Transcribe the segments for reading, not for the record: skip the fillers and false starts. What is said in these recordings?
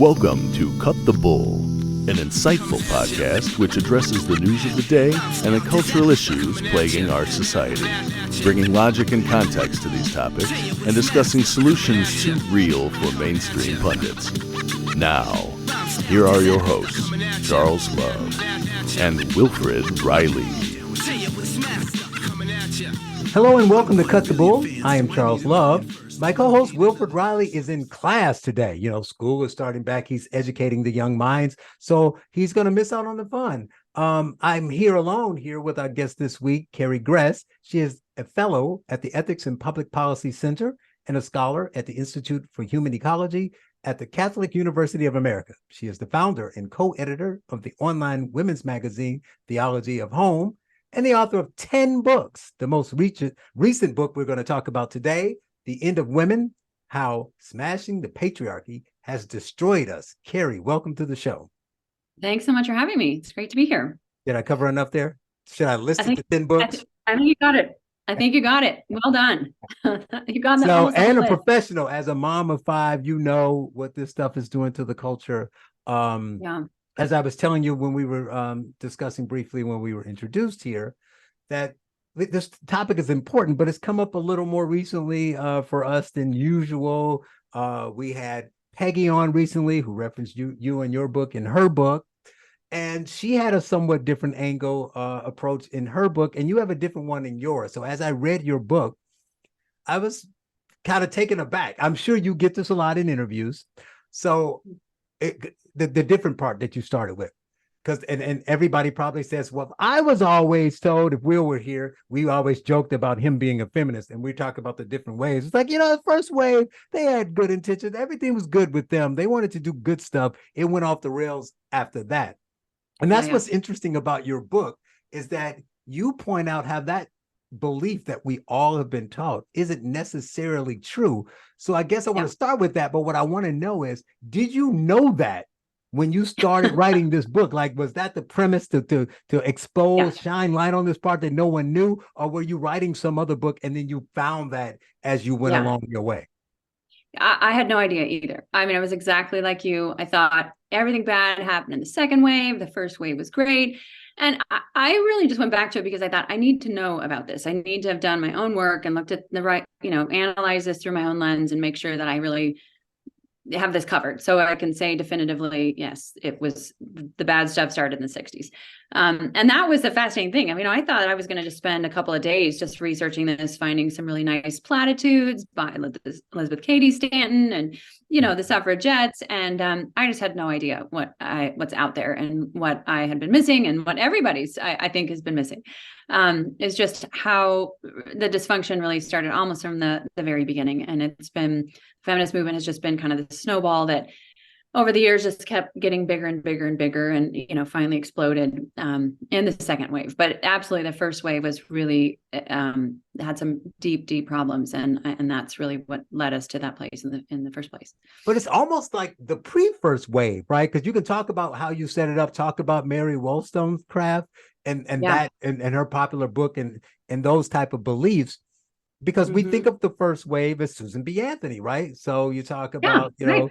Welcome to Cut the Bull, an insightful podcast which addresses the news of the day and the cultural issues plaguing our society, bringing logic and context to these topics and discussing solutions too real for mainstream pundits. Now, here are your hosts, Charles Love and Wilfred Riley. Hello and welcome to Cut the Bull. I am Charles Love. My co-host Wilfred Riley is in class today. You know, school is starting back. He's educating the young minds, so he's going to miss out on the fun. I'm here alone here with our guest this week, Carrie Gress. She is a fellow at the Ethics and Public Policy Center and a scholar at the Institute for Human Ecology at the Catholic University of America. She is the founder and co-editor of the online women's magazine, Theology of Home, and the author of 10 books. The most recent book we're going to talk about today, The End of Women, How Smashing the Patriarchy Has Destroyed Us. Carrie, welcome to the show. Thanks so much for having me. It's great to be here. Did I cover enough there? Should I list the 10 books? I think you got it. I think you got it. Well done. You got that. So, and a professional, as a mom of 5, you know what this stuff is doing to the culture. As I was telling you when we were discussing briefly when we were introduced here, that this topic is important, but it's come up a little more recently for us than usual. We had Peggy on recently, who referenced you and your book in her book, and she had a somewhat different angle approach in her book, and you have a different one in yours. So as I read your book, I was kind of taken aback. I'm sure you get this a lot in interviews. So the different part that you started with. Because and everybody probably says, well, I was always told, if Will were here, we always joked about him being a feminist, and we talk about the different ways. It's like, the first wave, they had good intentions. Everything was good with them. They wanted to do good stuff. It went off the rails after that. And that's what's interesting about your book, is that you point out how that belief that we all have been taught isn't necessarily true. So I guess I want to start with that. But what I want to know is, did you know that when you started writing this book? Like, was that the premise to expose, shine light on this part that no one knew? Or were you writing some other book and then you found that as you went along your way? I had no idea either. I mean, I was exactly like you. I thought everything bad happened in the second wave. The first wave was great. And I really just went back to it because I thought, I need to know about this. I need to have done my own work and looked at the right, analyze this through my own lens and make sure that I really have this covered. So I can say definitively, yes, it was the bad stuff started in the 60s. And that was the fascinating thing. I mean, I thought I was going to just spend a couple of days just researching this, finding some really nice platitudes by Elizabeth Cady Stanton and, the suffragettes. And I just had no idea what's out there and what I had been missing and what everybody's, I think, has been missing. Is just how the dysfunction really started almost from the very beginning. And it's been, feminist movement has just been kind of the snowball that over the years just kept getting bigger and bigger and bigger and, finally exploded in the second wave. But absolutely the first wave was really had some deep problems. And that's really what led us to that place in the first place. But it's almost like the pre-first wave, right? Because you can talk about how you set it up, talk about Mary Wollstonecraft and that and her popular book and those type of beliefs. Because we think of the first wave as Susan B. Anthony, right? So you talk about, you're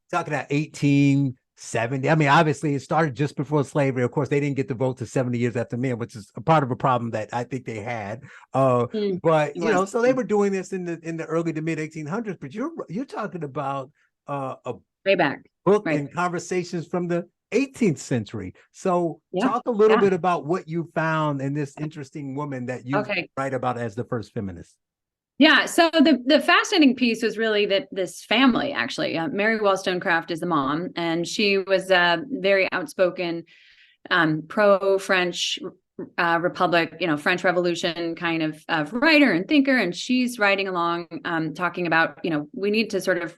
talking about 1870. I mean, obviously it started just before slavery. Of course, they didn't get the vote to 70 years after men, which is a part of a problem that I think they had. But so they were doing this in the early to mid 1800s. But you're talking about a way back book and conversations from the 18th century. So talk a little bit about what you found in this interesting woman that you write about as the first feminist. Yeah. So the fascinating piece was really that this family, actually, Mary Wollstonecraft is the mom, and she was a very outspoken pro-French Republic, French Revolution kind of writer and thinker. And she's writing along, talking about, we need to sort of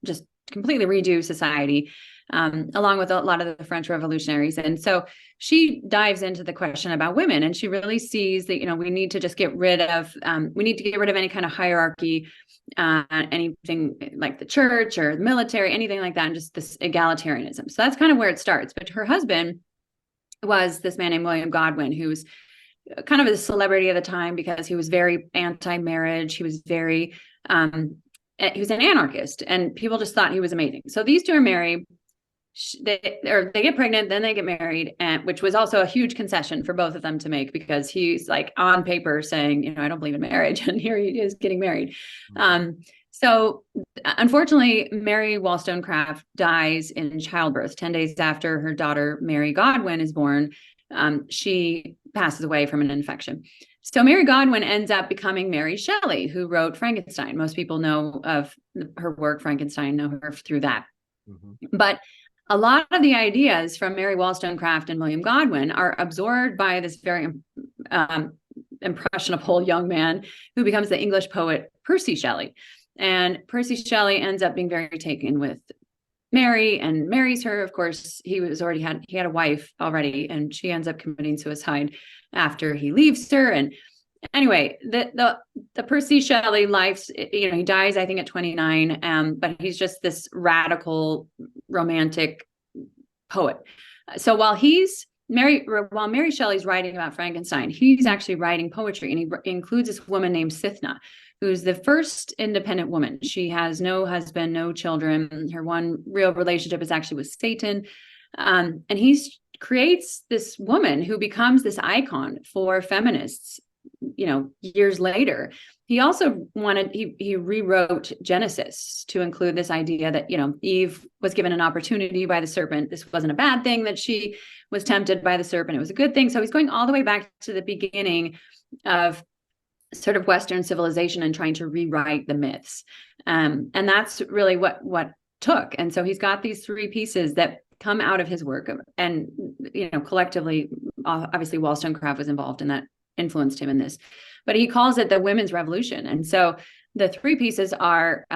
just completely redo society, along with a lot of the French revolutionaries. And so she dives into the question about women, and she really sees that, we need to just get rid of, any kind of hierarchy, anything like the church or the military, anything like that, and just this egalitarianism. So that's kind of where it starts. But her husband was this man named William Godwin, who's kind of a celebrity at the time because he was very anti-marriage. He was very he was an anarchist, and people just thought he was amazing. So these two are married. They get pregnant, then they get married, and which was also a huge concession for both of them to make, because he's like on paper saying, I don't believe in marriage, and here he is getting married. So unfortunately, Mary Wollstonecraft dies in childbirth. 10 days after her daughter Mary Godwin is born, she passes away from an infection. So Mary Godwin ends up becoming Mary Shelley, who wrote Frankenstein. Most people know of her work, Frankenstein, know her through that. But a lot of the ideas from Mary Wollstonecraft and William Godwin are absorbed by this very impressionable young man who becomes the English poet Percy Shelley. And Percy Shelley ends up being very taken with Mary and marries her. Of course, he had a wife already, and she ends up committing suicide after he leaves her. And anyway, the Percy Shelley life, he dies, I think, at 29, but he's just this radical romantic poet. So while Mary Shelley's writing about Frankenstein, he's actually writing poetry, and he includes this woman named Cythna, who's the first independent woman. She has no husband, no children. Her one real relationship is actually with Satan. And he creates this woman who becomes this icon for feminists, years later. He also he rewrote Genesis to include this idea that, Eve was given an opportunity by the serpent. This wasn't a bad thing that she was tempted by the serpent. It was a good thing. So he's going all the way back to the beginning of sort of Western civilization and trying to rewrite the myths. And that's really what took. And so he's got these three pieces that come out of his work. And, collectively, obviously Wollstonecraft was involved in that, influenced him in this, but he calls it the women's revolution. And so the three pieces are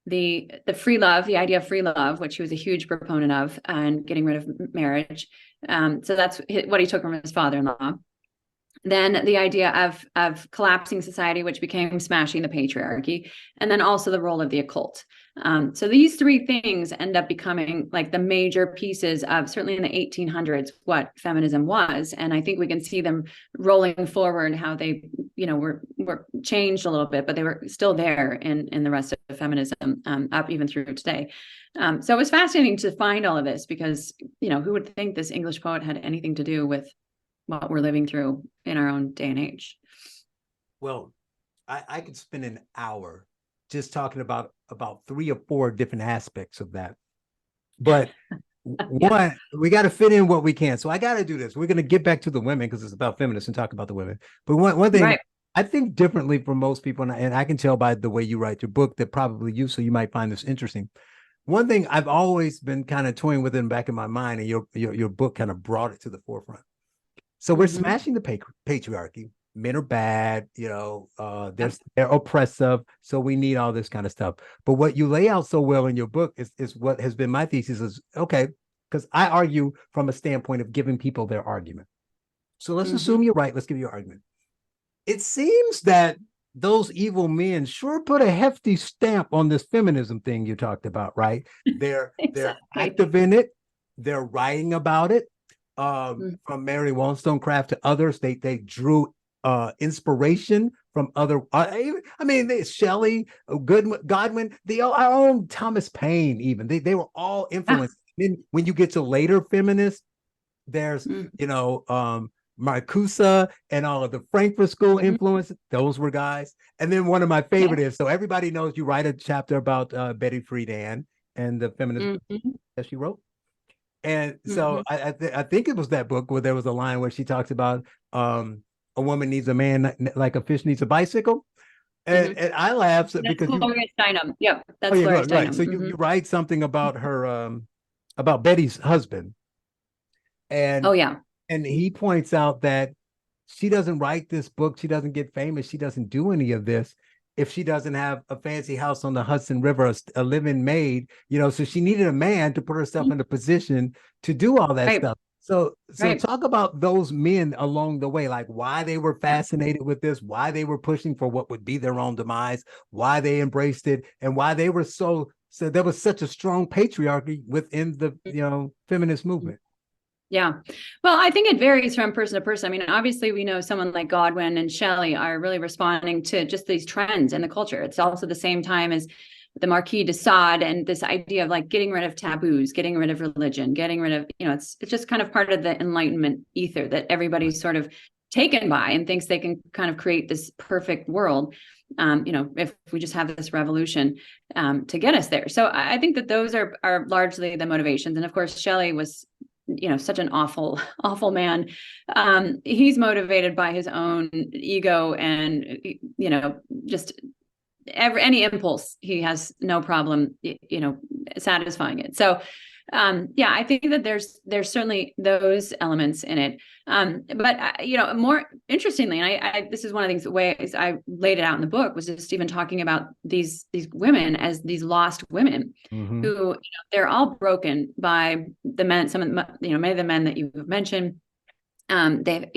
the free love, the idea of free love, which he was a huge proponent of, and getting rid of marriage. So that's what he took from his father-in-law. Then the idea of collapsing society, which became smashing the patriarchy, and then also the role of the occult. So these three things end up becoming like the major pieces of, certainly in the 1800s, what feminism was. And I think we can see them rolling forward, how they, were changed a little bit, but they were still there in the rest of feminism, up even through today. So it was fascinating to find all of this, because, who would think this English poet had anything to do with what we're living through in our own day and age? Well, I could spend an hour just talking about 3 or 4 different aspects of that. But one, we got to fit in what we can. So I got to do this. We're going to get back to the women, because it's about feminists, and talk about the women. But one thing, right, I think differently from most people, and I can tell by the way you write your book that probably so you might find this interesting. One thing I've always been kind of toying with in the back of my mind, and your book kind of brought it to the forefront. So we're smashing the patriarchy. Men are bad, they're oppressive. So we need all this kind of stuff. But what you lay out so well in your book is what has been my thesis is, okay, because I argue from a standpoint of giving people their argument. So let's assume you're right. Let's give you your argument. It seems that those evil men sure put a hefty stamp on this feminism thing you talked about, right? They're active in it. They're writing about it. From Mary Wollstonecraft to others, they drew inspiration from other. Shelley, Godwin, our own Thomas Paine, even they were all influenced. Then when you get to later feminists, there's Marcuse and all of the Frankfurt School influence. Those were guys. And then one of my favorite is, so everybody knows you write a chapter about Betty Friedan and the feminist that she wrote. And so I think it was that book where there was a line where she talks about a woman needs a man like a fish needs a bicycle. And I laugh because Gloria Steinem. Yep, that's Gloria Steinem. Right. So you write something about her, about Betty's husband. And and he points out that she doesn't write this book. She doesn't get famous. She doesn't do any of this if she doesn't have a fancy house on the Hudson River, a living maid, so she needed a man to put herself in a position to do all that stuff. So talk about those men along the way, like why they were fascinated with this, why they were pushing for what would be their own demise, why they embraced it, and why they were so there was such a strong patriarchy within the, feminist movement. Yeah. Well, I think it varies from person to person. I mean, obviously, we know someone like Godwin and Shelley are really responding to just these trends in the culture. It's also the same time as the Marquis de Sade and this idea of like getting rid of taboos, getting rid of religion, getting rid of, it's just kind of part of the Enlightenment ether that everybody's sort of taken by and thinks they can kind of create this perfect world. If we just have this revolution to get us there. So I think that those are largely the motivations. And of course, Shelley was such an awful man. He's motivated by his own ego and just any impulse. He has no problem satisfying it. So I think that there's certainly those elements in it. But more interestingly, and I this is one of the things, the ways I laid it out in the book, was just even talking about these women as these lost women who, they're all broken by the men, some of many of the men that you have mentioned. They've,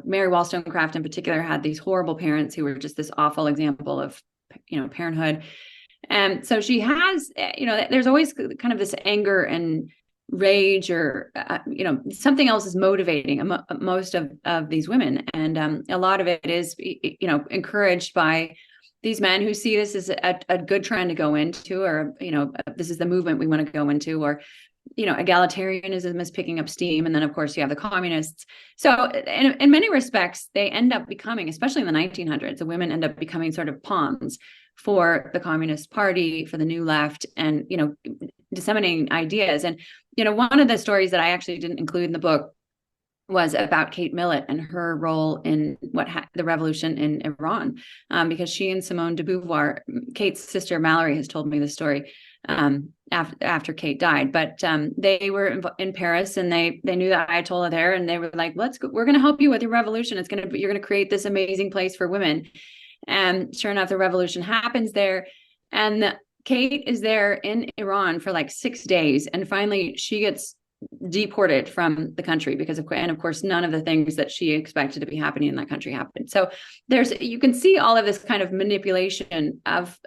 Mary Wollstonecraft in particular had these horrible parents who were just this awful example of, parenthood. And so she has, there's always kind of this anger and rage, or something else is motivating most of these women, and a lot of it is encouraged by these men who see this as a good trend to go into, or this is the movement we want to go into, or egalitarianism is picking up steam. And then of course you have the communists. So in many respects, they end up becoming, especially in the 1900s, the women end up becoming sort of pawns for the Communist Party, for the New Left, and disseminating ideas. And one of the stories that I actually didn't include in the book was about Kate Millett and her role in the revolution in Iran, because she and Simone de Beauvoir, Kate's sister Mallory, has told me the story after Kate died. But they were in Paris, and they knew the Ayatollah there, and they were like, "Let's go. We're going to help you with your revolution. You're going to create this amazing place for women." And sure enough, the revolution happens there, and Kate is there in Iran for like 6 days, and finally she gets deported from the country because of course none of the things that she expected to be happening in that country happened. So you can see all of this kind of manipulation of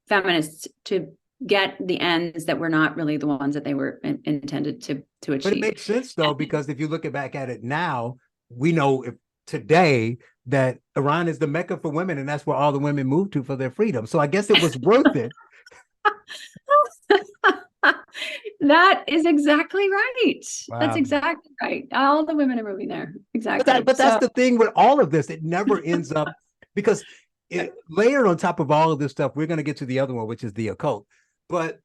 feminists to get the ends that were not really the ones that they were intended to achieve. But it makes sense though, because if you look back at it now, we know today that Iran is the Mecca for women, and that's where all the women moved to for their freedom. So I guess it was worth it. That is exactly right. Wow. That's exactly right. All the women are moving there. Exactly. But that's the thing with all of this. It never ends up, because layered on top of all of this stuff, we're going to get to the other one, which is the occult. But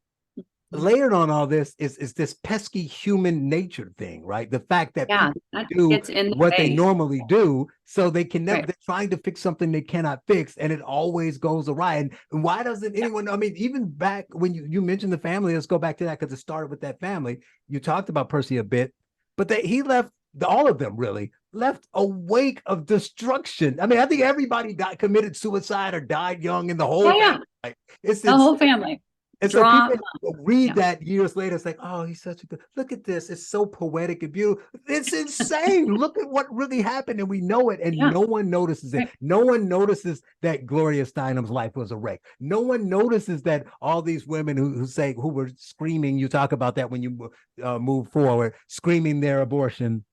layered on all this is this pesky human nature thing, right? The fact that people do what they normally do, so they can never, they're trying to fix something they cannot fix, and it always goes awry. And why doesn't anyone, I mean, even back when you mentioned the family, let's go back to that, because it started with that family. You talked about Percy a bit, but he left, all of them really left a wake of destruction. I mean, I think everybody committed suicide or died young in the whole family. Like, it's the whole family. And so people read that years later, it's like, oh, he's such a good, look at this. It's so poetic and beautiful. It's insane. Look at what really happened. And we know it. And no one notices it. No one notices that Gloria Steinem's life was a wreck. No one notices that all these women who were screaming, you talk about that when you move forward, screaming their abortion,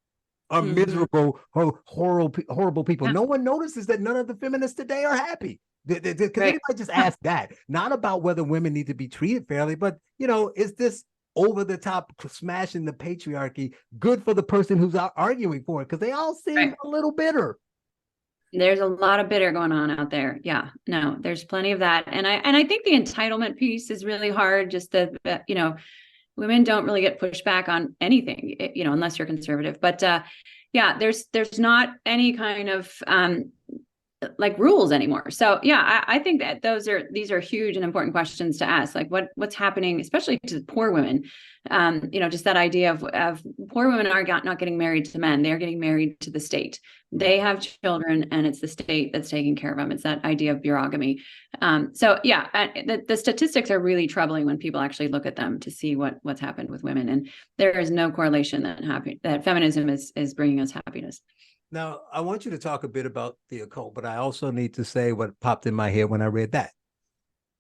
are miserable, horrible people. No one notices that none of the feminists today are happy. Because anybody just ask that, not about whether women need to be treated fairly, but is this over the top smashing the patriarchy good for the person who's arguing for it? Because they all seem a little bitter. There's a lot of bitter going on out there. Yeah, no, there's plenty of that, and I think the entitlement piece is really hard. Just women don't really get pushed back on anything, unless you're conservative. But there's not any kind of like rules anymore. So I think that these are huge and important questions to ask. Like what's happening, especially to poor women. Just that idea of poor women are not getting married to men; they're getting married to the state. They have children, and it's the state that's taking care of them. It's that idea of bureaugamy. The statistics are really troubling when people actually look at them to see what's happened with women, and there is no correlation that feminism is bringing us happiness. Now, I want you to talk a bit about the occult, but I also need to say what popped in my head when I read that.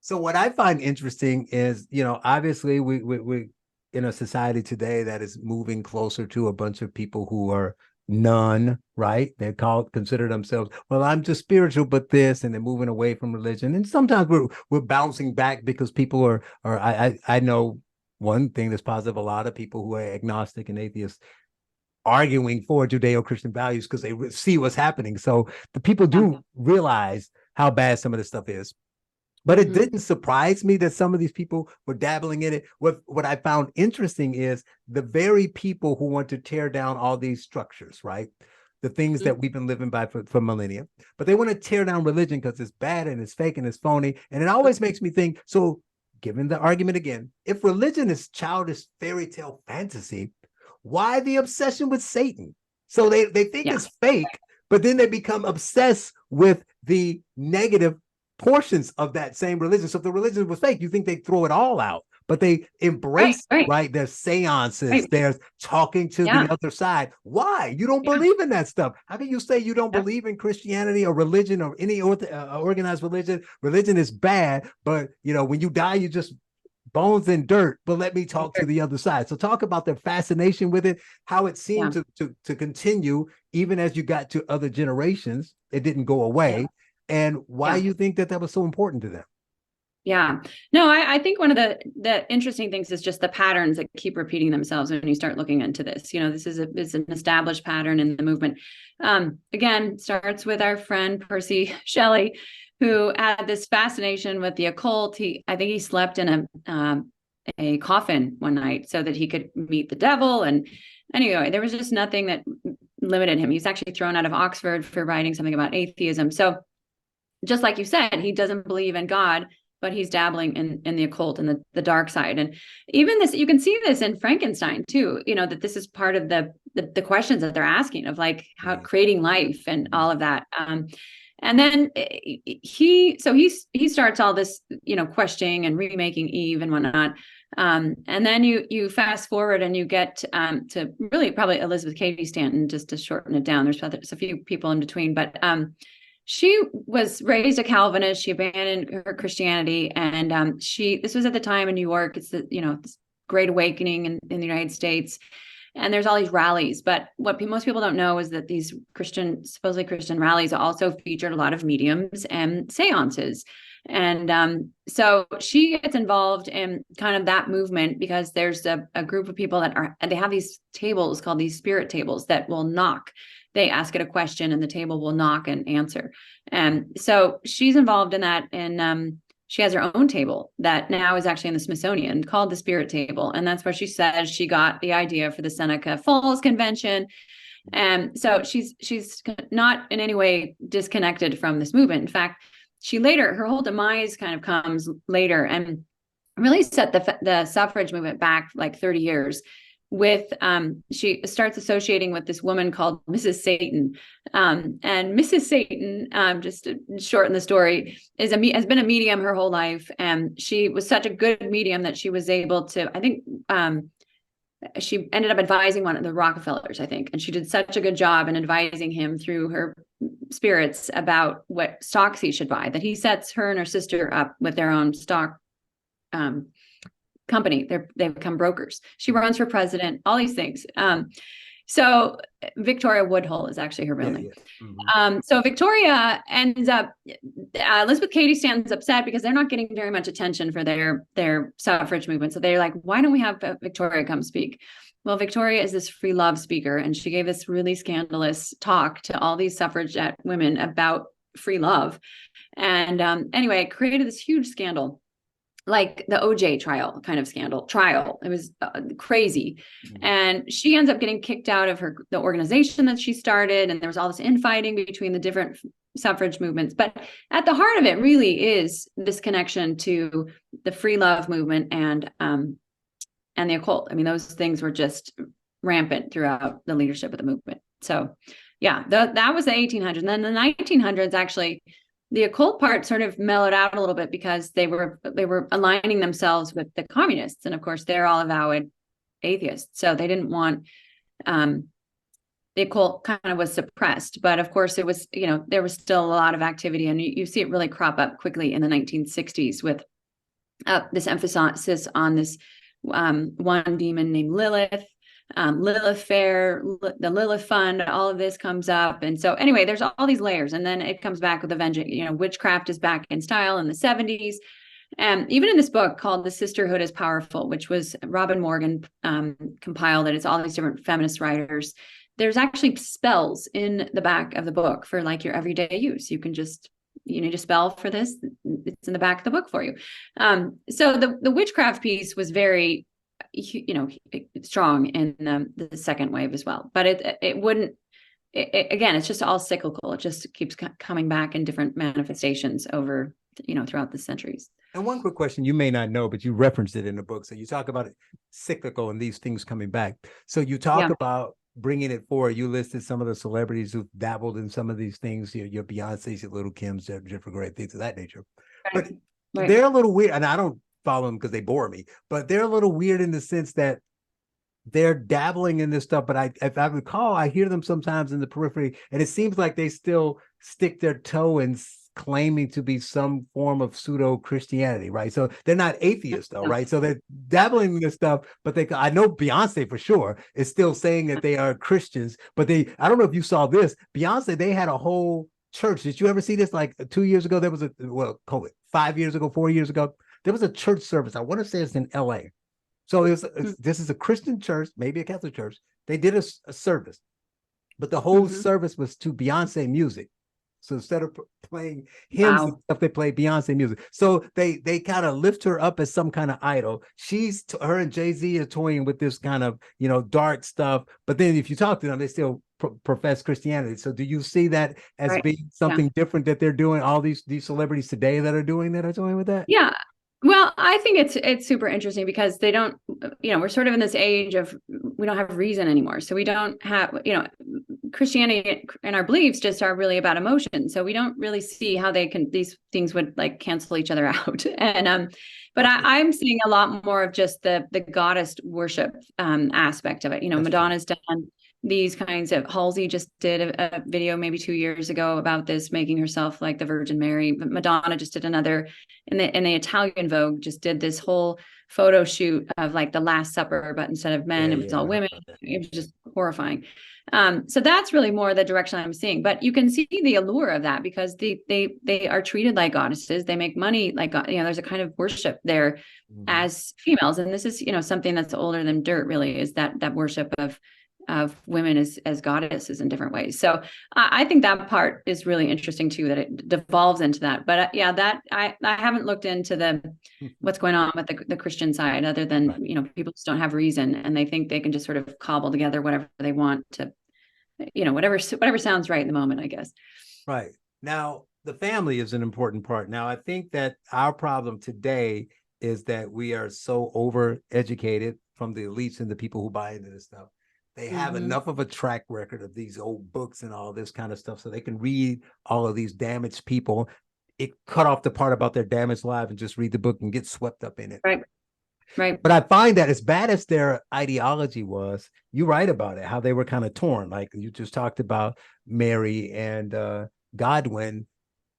So what I find interesting is, obviously we in a society today that is moving closer to a bunch of people who are none, right? They're consider themselves, well, I'm just spiritual, but this, and they're moving away from religion. And sometimes we're bouncing back because people I know one thing that's positive, a lot of people who are agnostic and atheists arguing for Judeo-Christian values because they see what's happening. So the people do realize how bad some of this stuff is. But it didn't surprise me that some of these people were dabbling in it. What I found interesting is the very people who want to tear down all these structures, right? The things that we've been living by for millennia, but they want to tear down religion because it's bad and it's fake and it's phony. And it always makes me think, so given the argument again, if religion is childish fairy tale fantasy, why the obsession with Satan? So they think it's fake, but then they become obsessed with the negative portions of that same religion. So if the religion was fake, you think they throw it all out, but they embrace, right? There's seances, there's talking to the other side. Why? You don't believe in that stuff. How can you say you don't believe in Christianity or religion or any organized religion? Religion is bad, but when you die, you just bones and dirt, but let me talk to the other side. So talk about their fascination with it, how it seemed to continue even as you got to other generations. It didn't go away. And why you think that was so important to them? Yeah, no, I think one of the interesting things is just the patterns that keep repeating themselves when you start looking into this. This is an established pattern in the movement. Again, starts with our friend Percy Shelley, who had this fascination with the occult. I think he slept in a coffin one night so that he could meet the devil. And anyway, there was just nothing that limited him. He's actually thrown out of Oxford for writing something about atheism. So just like you said, he doesn't believe in God, but he's dabbling in the occult and the dark side. And even this, you can see this in Frankenstein too, that this is part of the questions that they're asking of like how creating life and all of that. And then he starts all this, questioning and remaking Eve and whatnot. And then you fast forward and you get to really probably Elizabeth Cady Stanton, just to shorten it down. There's a few people in between, but she was raised a Calvinist. She abandoned her Christianity, and this was at the time in New York. It's this Great Awakening in the United States, and there's all these rallies. But what most people don't know is that these supposedly Christian rallies also featured a lot of mediums and seances. And so she gets involved in kind of that movement because there's a group of people they have these tables called these spirit tables that will knock. They ask it a question and the table will knock and answer. And so she's involved in that. And she has her own table that now is actually in the Smithsonian called the Spirit Table. And that's where she says she got the idea for the Seneca Falls Convention. And so she's not in any way disconnected from this movement. In fact, her whole demise kind of comes later and really set the suffrage movement back like 30 years. She starts associating with this woman called Mrs. Satan, and Mrs. Satan, just to shorten the story, has been a medium her whole life, and she was such a good medium that she was able to. I think she ended up advising one of the Rockefellers, I think, and she did such a good job in advising him through her spirits about what stocks he should buy, that he sets her and her sister up with their own stock company. They become brokers. She runs for president, all these things. So Victoria Woodhull is actually her real name. So Victoria ends up, Elizabeth Cady Stanton's upset because they're not getting very much attention for their suffrage movement. So they're like, why don't we have Victoria come speak? Well, Victoria is this free love speaker, and she gave this really scandalous talk to all these suffragette women about free love. And anyway, it created this huge scandal, like the OJ trial. It was crazy. And she ends up getting kicked out of the organization that she started. And there was all this infighting between the different suffrage movements. But at the heart of it really is this connection to the free love movement and the occult. I mean, those things were just rampant throughout the leadership of the movement. So yeah, that was the 1800s. And then the 1900s, actually, the occult part sort of mellowed out a little bit because they were aligning themselves with the communists, and of course they're all avowed atheists, so they didn't want the occult kind of was suppressed. But of course it was, there was still a lot of activity, and you see it really crop up quickly in the 1960s with this emphasis on this one demon named Lilith, Lilith Fair, the Lilith Fund, all of this comes up. And so anyway, there's all these layers. And then it comes back with a vengeance. Witchcraft is back in style in the 70s. And even in this book called The Sisterhood is Powerful, which was Robin Morgan compiled it. It's all these different feminist writers. There's actually spells in the back of the book for like your everyday use. You can just, you need a spell for this. It's in the back of the book for you. So the witchcraft piece was very, strong in the second wave as well. But it wouldn't, again, it's just all cyclical. It just keeps coming back in different manifestations over, throughout the centuries. And one quick question, you may not know, but you referenced it in the book. So you talk about it cyclical and these things coming back. So you talk about bringing it forward. You listed some of the celebrities who dabbled in some of these things, your Beyonce's, your Little Kim's, Jennifer Grey, things of that nature. But they're a little weird, and I don't follow them because they bore me, but they're a little weird in the sense that they're dabbling in this stuff. But if I recall, I hear them sometimes in the periphery, and it seems like they still stick their toe in claiming to be some form of pseudo Christianity, right? So they're not atheists though, right? So they're dabbling in this stuff, but I know Beyonce for sure is still saying that they are Christians, but I don't know if you saw this, Beyonce, they had a whole church. Did you ever see this? Like 2 years ago, there was COVID, 5 years ago, 4 years ago, there was a church service. I want to say it's in LA. So this is a Christian church, maybe a Catholic church. They did a service, but the whole service was to Beyonce music. So instead of playing hymns and stuff, they play Beyonce music. So they kind of lift her up as some kind of idol. Her and Jay-Z are toying with this kind of, dark stuff. But then if you talk to them, they still profess Christianity. So do you see that as being something different that they're doing? All these celebrities today that are toying with that? Yeah. Well, I think it's super interesting because they don't, we're sort of in this age of, we don't have reason anymore. So we don't have, Christianity and our beliefs just are really about emotion. So we don't really see how these things would like cancel each other out. And, but I'm seeing a lot more of just the goddess worship aspect of it. Madonna's done these kinds of, Halsey just did a video maybe 2 years ago about this, making herself like the Virgin Mary. But Madonna just did another in the Italian Vogue, just did this whole photo shoot of like the Last Supper, but instead of men, it was all women. It was just horrifying. So that's really more the direction I'm seeing. But you can see the allure of that because they are treated like goddesses. They make money like, there's a kind of worship there as females. And this is, something that's older than dirt, really, is that worship of women as goddesses in different ways. So I think that part is really interesting too, that it devolves into that. But that I haven't looked into what's going on with the Christian side, other than, people just don't have reason and they think they can just sort of cobble together whatever they want to, whatever sounds right in the moment, I guess. Right. Now, the family is an important part. Now, I think that our problem today is that we are so over-educated from the elites and the people who buy into this stuff. They have enough of a track record of these old books and all this kind of stuff so they can read all of these damaged people. It cut off the part about their damaged lives and just read the book and get swept up in it. Right. But I find that as bad as their ideology was, you write about it, how they were kind of torn. Like you just talked about Mary and Godwin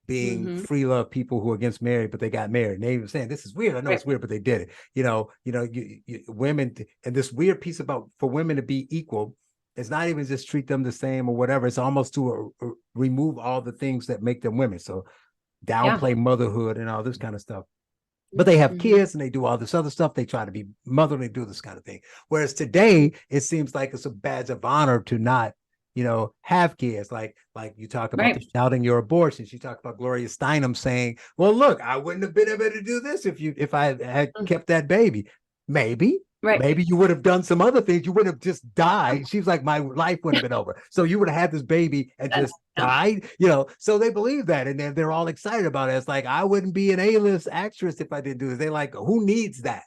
being free love people who are against marriage, but they got married. And they were saying, this is weird. I know it's weird, but they did it. Women, and this weird piece about for women to be equal, it's not even just treat them the same or whatever. It's almost to remove all the things that make them women. So downplay motherhood and all this kind of stuff. But they have kids and they do all this other stuff. They try to be motherly, do this kind of thing. Whereas today, it seems like it's a badge of honor to not have kids. Like you talk about the shouting your abortions. You talk about Gloria Steinem saying, well, look, I wouldn't have been able to do this if I had kept that baby. Maybe you would have done some other things. You wouldn't have just died. She was like, my life would have been over. So you would have had this baby and just died, so they believe that. And then they're all excited about it. It's like, I wouldn't be an A-list actress if I didn't do this. They're like, who needs that?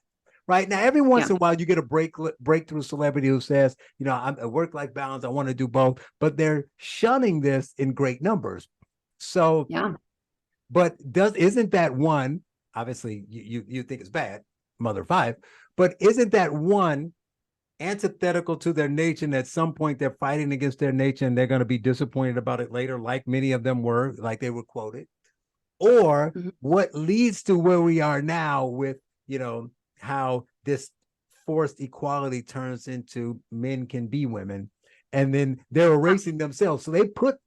Right now, every once in a while, you get a breakthrough celebrity who says, I'm a work-life balance. I want to do both, but they're shunning this in great numbers. So, but isn't that one, obviously you think it's bad, mother of five, but isn't that one antithetical to their nature? And at some point they're fighting against their nature and they're going to be disappointed about it later, like many of them were, like they were quoted, or what leads to where we are now with, how this forced equality turns into men can be women, and then they're erasing themselves. So they put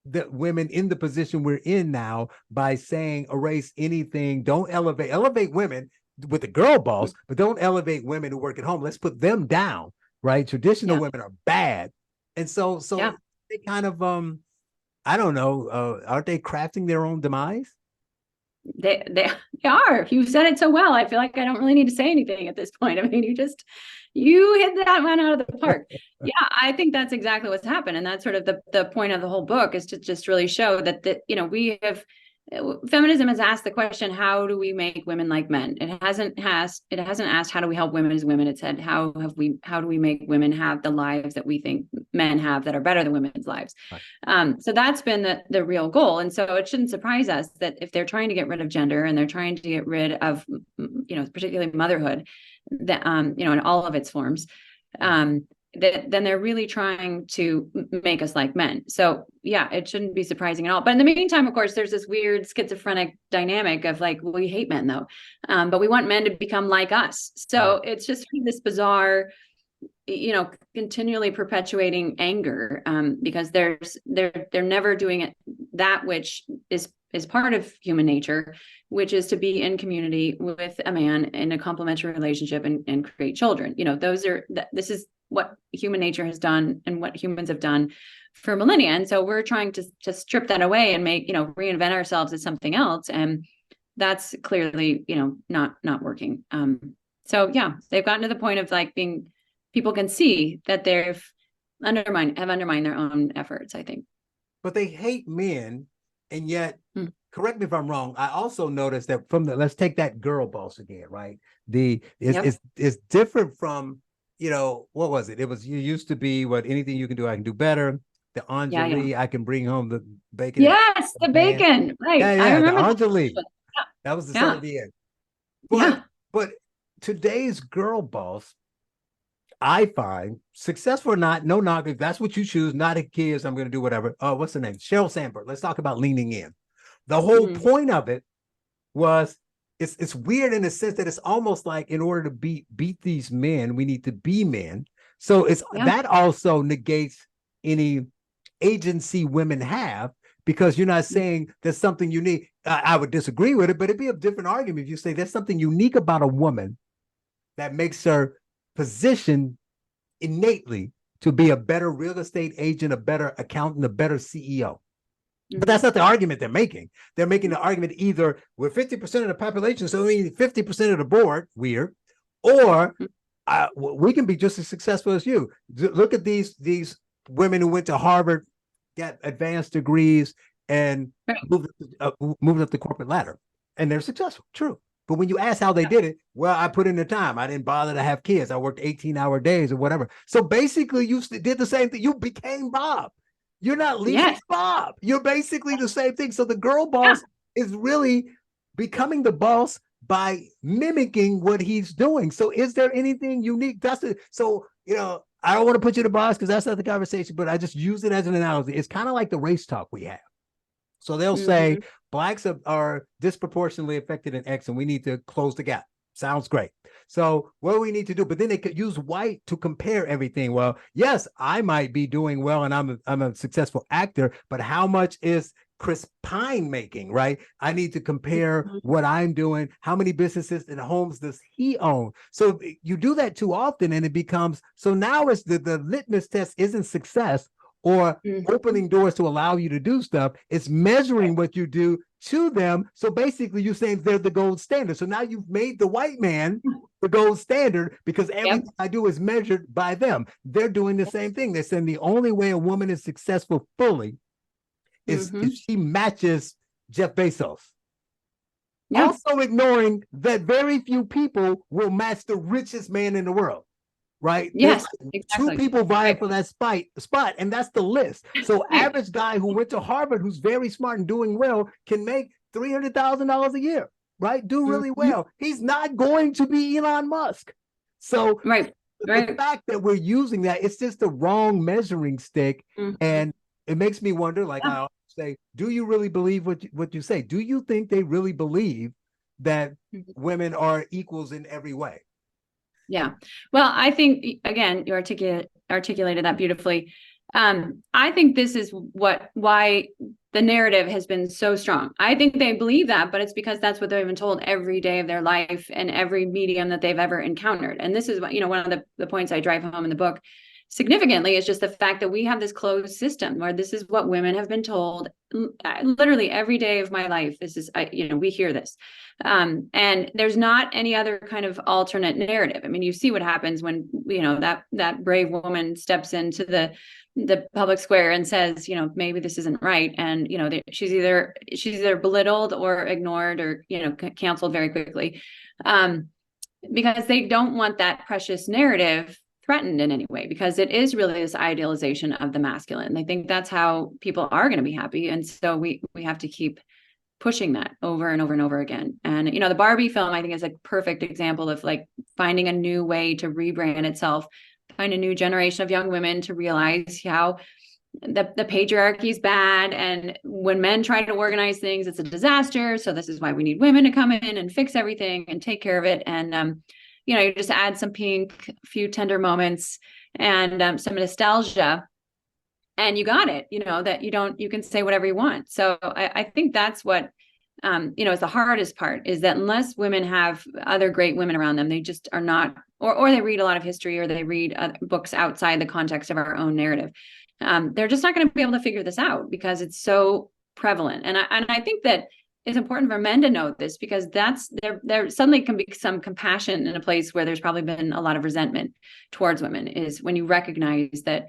the women in the position we're in now by saying erase anything, don't elevate women with the girl boss, but don't elevate women who work at home. Let's put them down, right? Traditional women are bad. And so they kind of I don't know, aren't they crafting their own demise? They are. You said it so well. I feel like I don't really need to say anything at this point. I mean, you hit that one out of the park. Yeah, I think that's exactly what's happened. And that's sort of the point of the whole book, is to just really show that we have, feminism has asked the question, how do we make women like men? It hasn't asked how do we help women as women. It said how do we make women have the lives that we think men have that are better than women's lives. Right. So that's been the real goal. And so it shouldn't surprise us that if they're trying to get rid of gender, and they're trying to get rid of, particularly motherhood, that in all of its forms, then they're really trying to make us like men. So yeah, it shouldn't be surprising at all. But in the meantime, of course, there's this weird schizophrenic dynamic of like, well, we hate men though, but we want men to become like us. So it's just this bizarre, continually perpetuating anger, because they're never doing it, that which is part of human nature, which is to be in community with a man in a complementary relationship and create children. This is what human nature has done and what humans have done for millennia. And so we're trying to strip that away and make, reinvent ourselves as something else. And that's clearly, not working. So yeah, they've gotten to the point of like people can see that they've undermined their own efforts, I think. But they hate men. And yet, correct me if I'm wrong, I also noticed that let's take that girl boss again, right? It's different from, what was it? You used to be anything you can do, I can do better. The Anjali, I can bring home the bacon. Yes, the bacon. Right. Yeah, I remember the Anjali. That was the set at the end. But today's girl boss, I find, successful or not, no knock. If that's what you choose, not a kids, I'm going to do whatever. What's her name? Sheryl Sandberg. Let's talk about leaning in. The whole point of it was, it's weird in the sense that it's almost like in order to beat these men, we need to be men. So that also negates any agency women have, because you're not saying there's something unique. I would disagree with it, but it'd be a different argument if you say there's something unique about a woman that makes her positioned innately to be a better real estate agent, a better accountant, a better CEO. But that's not the argument they're making. They're making the argument either we're 50% of the population, so we need 50% of the board, weird, or we can be just as successful as you. Look at these women who went to Harvard, got advanced degrees, and moved up the corporate ladder. And they're successful, true. But when you ask how they did it, well, I put in the time. I didn't bother to have kids. I worked 18-hour days or whatever. So basically, you did the same thing. You became Bob. You're not leaving Bob. You're basically the same thing. So the girl boss is really becoming the boss by mimicking what he's doing. So is there anything unique? I don't want to put you in the box because that's not the conversation, but I just use it as an analogy. It's kind of like the race talk we have. So they'll say blacks are disproportionately affected in X and we need to close the gap. Sounds great. So what do we need to do? But then they could use white to compare everything. Well, yes, I might be doing well and I'm a successful actor, but how much is Chris Pine making, right? I need to compare what I'm doing. How many businesses and homes does he own? So you do that too often and it becomes, so now it's the litmus test isn't success or opening doors to allow you to do stuff. It's measuring what you do to them. So basically you're saying they're the gold standard. So now you've made the white man the gold standard because everything I do is measured by them. They're doing the same thing. They're saying the only way a woman is successful fully is if she matches Jeff Bezos. Also ignoring that very few people will match the richest man in the world. Right? Yes, exactly. 2 people vying for that spot, and that's the list. So average guy who went to Harvard, who's very smart and doing well, can make $300,000 a year, right? Do really well. He's not going to be Elon Musk. So the fact that we're using that, it's just the wrong measuring stick. And it makes me wonder, like I always say, do you really believe what you say? Do you think they really believe that women are equals in every way? Yeah. Well, I think, again, you articulated that beautifully. I think this is why the narrative has been so strong. I think they believe that, but it's because that's what they've been told every day of their life and every medium that they've ever encountered. And this is what, one of the points I drive home in the book significantly is just the fact that we have this closed system where this is what women have been told literally every day of my life. This is, we hear this. And there's not any other kind of alternate narrative. I mean, you see what happens when, that brave woman steps into the public square and says, maybe this isn't right. And, she's either belittled or ignored or, canceled very quickly. Because they don't want that precious narrative threatened in any way, because it is really this idealization of the masculine. They think that's how people are going to be happy. And so we have to keep pushing that over and over and over again. And, the Barbie film, I think, is a perfect example of like finding a new way to rebrand itself, find a new generation of young women to realize how the patriarchy is bad. And when men try to organize things, it's a disaster. So this is why we need women to come in and fix everything and take care of it. And, you just add some pink, a few tender moments and some nostalgia, and you got it, that you can say whatever you want. So I think that's what, is the hardest part, is that unless women have other great women around them, they just are not, or they read a lot of history, or they read books outside the context of our own narrative. They're just not going to be able to figure this out because it's so prevalent. And I think that it's important for men to know this, because there suddenly can be some compassion in a place where there's probably been a lot of resentment towards women, is when you recognize that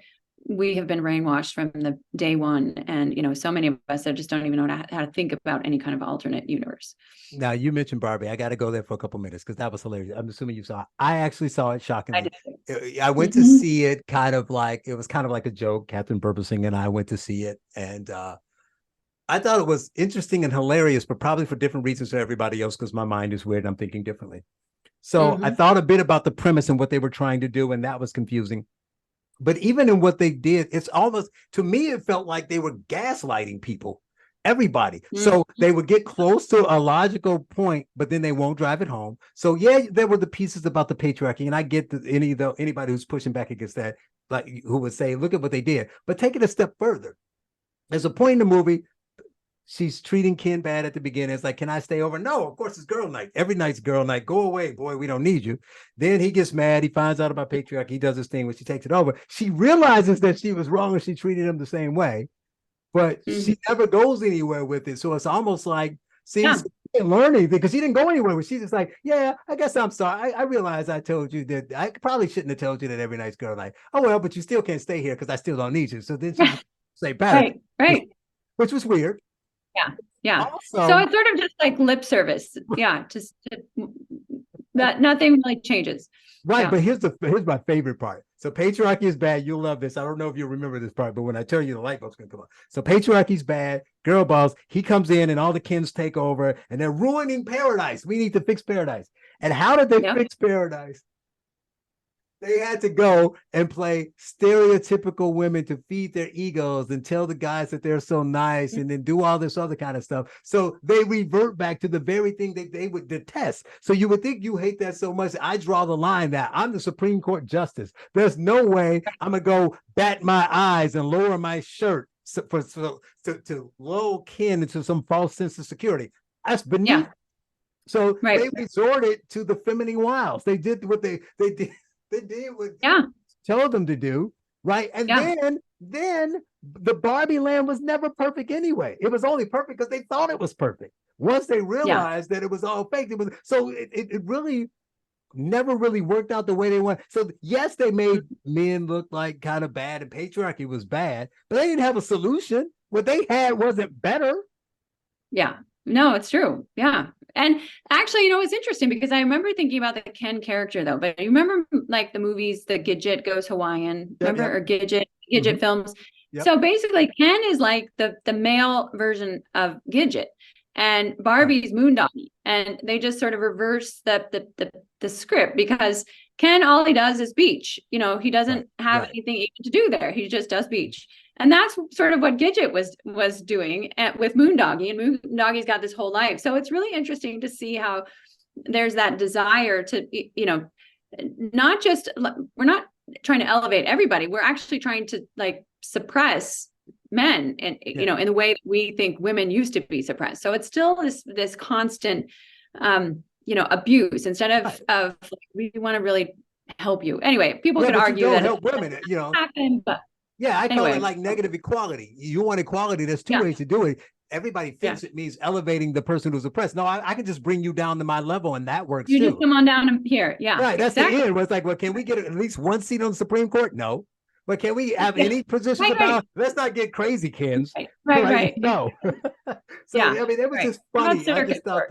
we have been brainwashed from the day one. And, so many of us that just don't even know how to think about any kind of alternate universe. Now, you mentioned Barbie. I got to go there for a couple minutes because that was hilarious. I'm assuming you saw it. I actually saw it, shockingly. I went to see it it was kind of like a joke. Catherine Burbissing and I went to see it. And I thought it was interesting and hilarious, but probably for different reasons than everybody else, because my mind is weird and I'm thinking differently. So I thought a bit about the premise and what they were trying to do, and that was confusing. But even in what they did, it's almost, to me, it felt like they were gaslighting people, everybody. So they would get close to a logical point, but then they won't drive it home. So yeah, there were the pieces about the patriarchy, and I get that anybody who's pushing back against that, like, who would say, look at what they did. But take it a step further. There's a point in the movie, she's treating Ken bad at the beginning. It's like, can I stay over? No, of course it's girl night. Every night's girl night. Go away, boy. We don't need you. Then he gets mad. He finds out about patriarchy. He does this thing when she takes it over. She realizes that she was wrong and she treated him the same way, but she never goes anywhere with it. So it's almost like, see, learning, because she didn't go anywhere with. She's just like, yeah, I guess I'm sorry. I realize I told you that. I probably shouldn't have told you that every night's girl night. Oh, well, but you still can't stay here because I still don't need you. So then she say better. Right. Which was weird. Yeah. Also, so it's sort of just like lip service. Yeah. Just that nothing really changes. Right. Yeah. But here's my favorite part. So patriarchy is bad. You'll love this. I don't know if you'll remember this part, but when I tell you, the light bulb's going to come on. So patriarchy is bad. Girl boss, he comes in and all the Kens take over and they're ruining paradise. We need to fix paradise. And how did they fix paradise? They had to go and play stereotypical women to feed their egos and tell the guys that they're so nice and then do all this other kind of stuff. So they revert back to the very thing that they would detest. So you would think you hate that so much. I draw the line that I'm the Supreme Court justice. There's no way I'm going to go bat my eyes and lower my shirt to lull Ken into some false sense of security. That's beneath. Yeah. So they resorted to the feminine wiles. They did what they did. They did what told them to do, right? And then the Barbie land was never perfect anyway. It was only perfect because they thought it was perfect. Once they realized that it was all fake, it really never really worked out the way they wanted. So yes, they made men look like kind of bad and patriarchy was bad, but they didn't have a solution. What they had wasn't better. Yeah. No, it's true. Yeah. And actually, it's interesting because I remember thinking about the Ken character though, but you remember like the movies, the Gidget Goes Hawaiian, or Gidget films. Yep. So basically Ken is like the male version of Gidget and Barbie's Moondoggie. And they just sort of reverse the script because Ken, all he does is beach. He doesn't have anything even to do there. He just does beach. And that's sort of what Gidget was doing with Moondoggie, and Moondoggie's got this whole life. So it's really interesting to see how there's that desire to, not just, we're not trying to elevate everybody. We're actually trying to like suppress men and, you know, in the way that we think women used to be suppressed. So it's still this constant, you know, abuse instead of we want to really help you. Anyway, people could argue don't that help women, you know. Happen, but I call it like negative equality. You want equality, there's two ways to do it. Everybody thinks it means elevating the person who's oppressed. No, I can just bring you down to my level, and that works too. You just come on down here. Yeah. Right. That's the end. Where it's like, well, can we get at least one seat on the Supreme Court? No. But can we have any positions about? Let's not get crazy, Kens. Right. No. So I mean, it was just funny. I just thought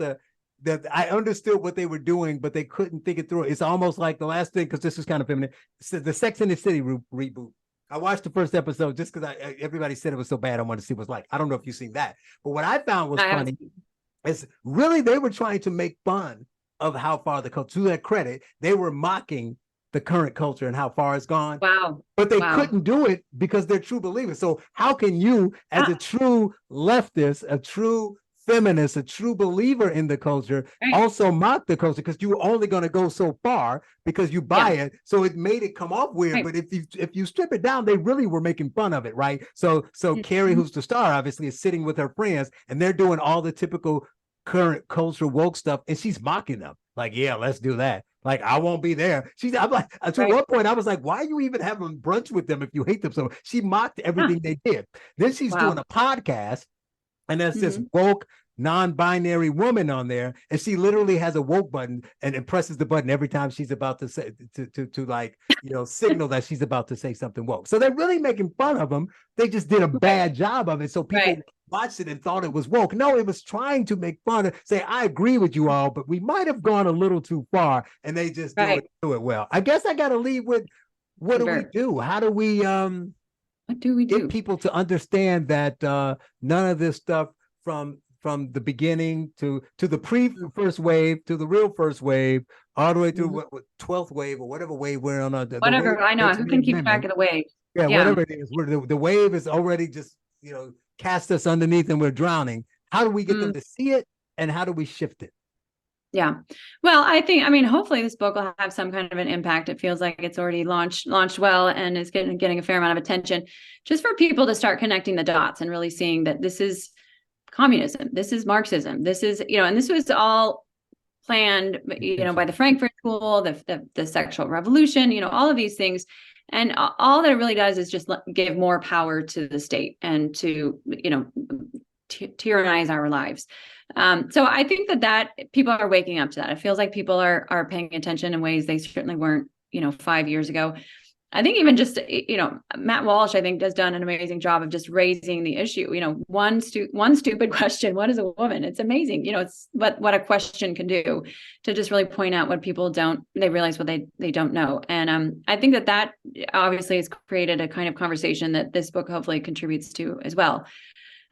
that I understood what they were doing, but they couldn't think it through. It's almost like the last thing, because this is kind of feminine. The Sex and the City reboot. I watched the first episode just because everybody said it was so bad. I wanted to see what it was like. I don't know if you've seen that, but what I found was funny is really they were trying to make fun of how far the culture. To their credit, they were mocking the current culture and how far it's gone. Wow. But they couldn't do it because they're true believers. So how can you, as a true leftist, a true feminist, a true believer in the culture, also mock the culture? Because you're only going to go so far because you buy it. So it made it come off weird. But if you strip it down, they really were making fun of it, right? So Carrie, who's the star, obviously is sitting with her friends, and they're doing all the typical current culture woke stuff, and she's mocking them. Like, yeah, let's do that. Like, I won't be there. I'm like, to one point, I was like, why are you even having brunch with them if you hate them so much? She mocked everything they did. Then she's doing a podcast, and there's this woke, non-binary woman on there, and she literally has a woke button and it presses the button every time she's about to say to like, you know, signal that she's about to say something woke. So they're really making fun of them. They just did a bad job of it. So people watched it and thought it was woke. No, it was trying to make fun of, say, I agree with you all, but we might have gone a little too far, and they just do it well. I guess I got to leave with, what do we do? How do we what do we do? get people to understand that none of this stuff from the beginning to the first wave, to the real first wave, all the way through what 12th wave or whatever wave we're on. Whatever, I know. Who can keep track of the wave? Yeah, whatever it is. The wave is already just, you know, cast us underneath and we're drowning. How do we get them to see it, and how do we shift it? Yeah. Well, I mean, hopefully this book will have some kind of an impact. It feels like it's already launched well and is getting a fair amount of attention, just for people to start connecting the dots and really seeing that this is communism, this is Marxism, this is, you know, and this was all planned, you know, by the Frankfurt School, the sexual revolution, you know, all of these things. And all that it really does is just give more power to the state and to, you know, tyrannize our lives. So I think that people are waking up to that. It feels like people are paying attention in ways they certainly weren't, you know, 5 years ago. I think even just, you know, Matt Walsh, I think, has done an amazing job of just raising the issue. You know, one stupid question, what is a woman? It's amazing. You know, it's what a question can do to just really point out what people they realize what they don't know. And I think that obviously has created a kind of conversation that this book hopefully contributes to as well.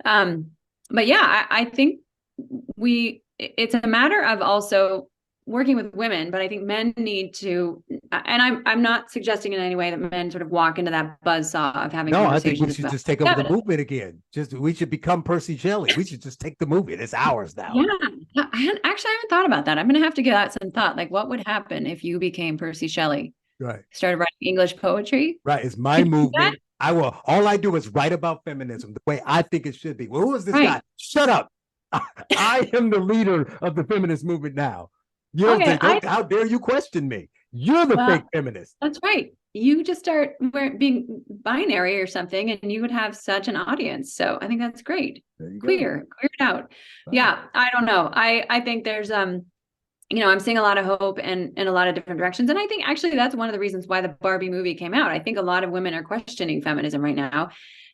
But yeah, I think it's a matter of also working with women, but I think men need to, and I'm not suggesting in any way that men sort of walk into that buzzsaw of having conversations. I think we should just take over the movement again. We should become Percy Shelley. We should just take the movement. It's ours now. Yeah, I haven't thought about that. I'm going to have to give that some thought. Like, what would happen if you became Percy Shelley? Right. Started writing English poetry. Right. It's my movement. I will. All I do is write about feminism the way I think it should be. Well, who is this guy? Shut up. I am the leader of the feminist movement now. How dare you question me? You're the fake feminist. That's right. You just start being binary or something, and you would have such an audience. So I think that's great. Queer it out. Wow. Yeah, I don't know. I think there's you know, I'm seeing a lot of hope in a lot of different directions. And I think actually that's one of the reasons why the Barbie movie came out. I think a lot of women are questioning feminism right now.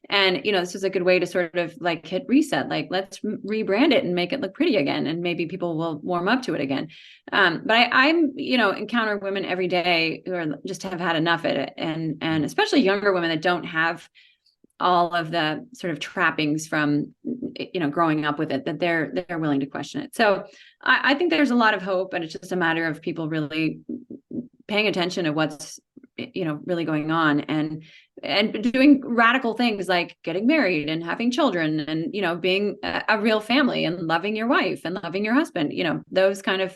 And, you know, this is a good way to sort of like hit reset, like let's rebrand it and make it look pretty again. And maybe people will warm up to it again. But I'm, you know, encounter women every day who are just have had enough of it. And especially younger women that don't have all of the sort of trappings from, you know, growing up with it, that they're willing to question it. So I think there's a lot of hope, and it's just a matter of people really paying attention to what's, you know, really going on and doing radical things like getting married and having children and, you know, being a real family and loving your wife and loving your husband, you know, those kind of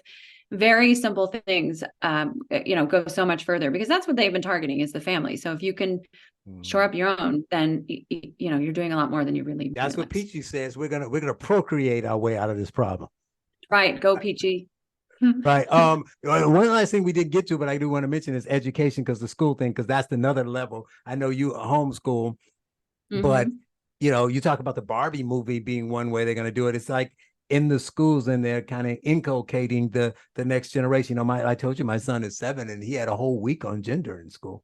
very simple things, go so much further, because that's what they've been targeting, is the family. So if you can shore up your own, then you're doing a lot more than you really That's realize. what Peachy says. We're gonna procreate our way out of this problem. Right. Go Peachy. Right. One last thing we didn't get to, but I do want to mention is education, because the school thing, because that's another level. I know you homeschool, but you talk about the Barbie movie being one way they're going to do it. It's like in the schools, and they're kind of inculcating the next generation. I told you my son is 7, and he had a whole week on gender in school.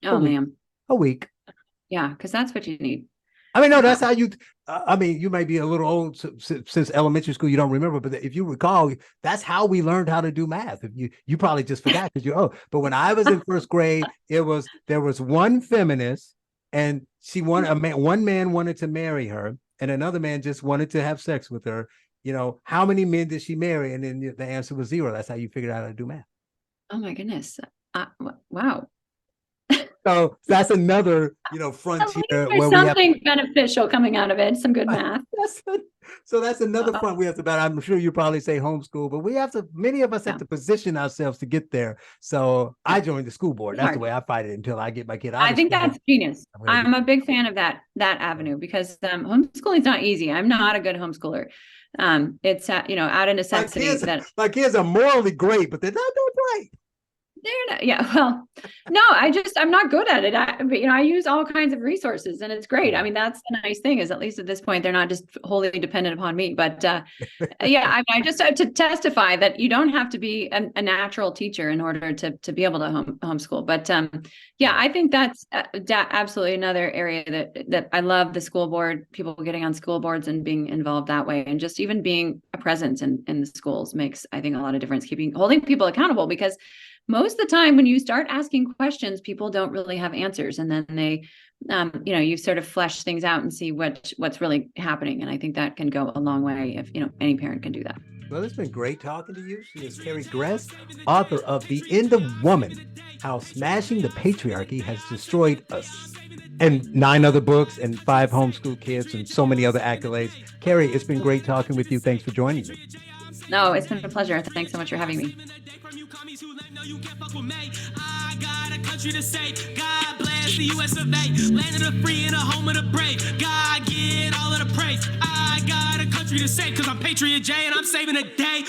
Oh, man. A week. Yeah, because that's what you need. I mean, no, that's how you, you may be a little old since elementary school, you don't remember, but if you recall, that's how we learned how to do math. If you probably just forgot because but when I was in first grade, there was one feminist, and one man wanted to marry her, and another man just wanted to have sex with her. How many men did she marry? And then the answer was 0. That's how you figured out how to do math. Oh my goodness. Wow. So that's another, frontier where something beneficial coming out of it. Some good math. So that's another front we have to battle. I'm sure you probably say homeschool, but many of us have to position ourselves to get there. So I joined the school board. That's the way I fight it until I get my kid out. I think that's genius. I'm a big fan of that avenue, because homeschooling is not easy. I'm not a good homeschooler. It's out of necessity. My kids are morally great, but they're not that bright. Well, no, I'm not good at it. I use all kinds of resources, and it's great. I mean, that's the nice thing, is at least at this point, they're not just wholly dependent upon me. But I just have to testify that you don't have to be a natural teacher in order to be able to homeschool. But I think that's absolutely another area that I love. The school board, people getting on school boards and being involved that way, and just even being a presence in the schools makes, I think, a lot of difference. Holding people accountable, because most of the time when you start asking questions, people don't really have answers. And then they, you sort of flesh things out and see what's really happening. And I think that can go a long way if, any parent can do that. Well, it's been great talking to you. She is Carrie Gress, author of The End of Woman, How Smashing the Patriarchy Has Destroyed Us, and 9 other books and 5 homeschool kids and so many other accolades. Carrie, it's been great talking with you. Thanks for joining me. No, it's been a pleasure. Thanks so much for having me. I got a country to save. God bless the US of A. Land of the free and the home of the brave. God get all of the praise. I got a country to save, 'cause I'm Patriot J and I'm saving the day.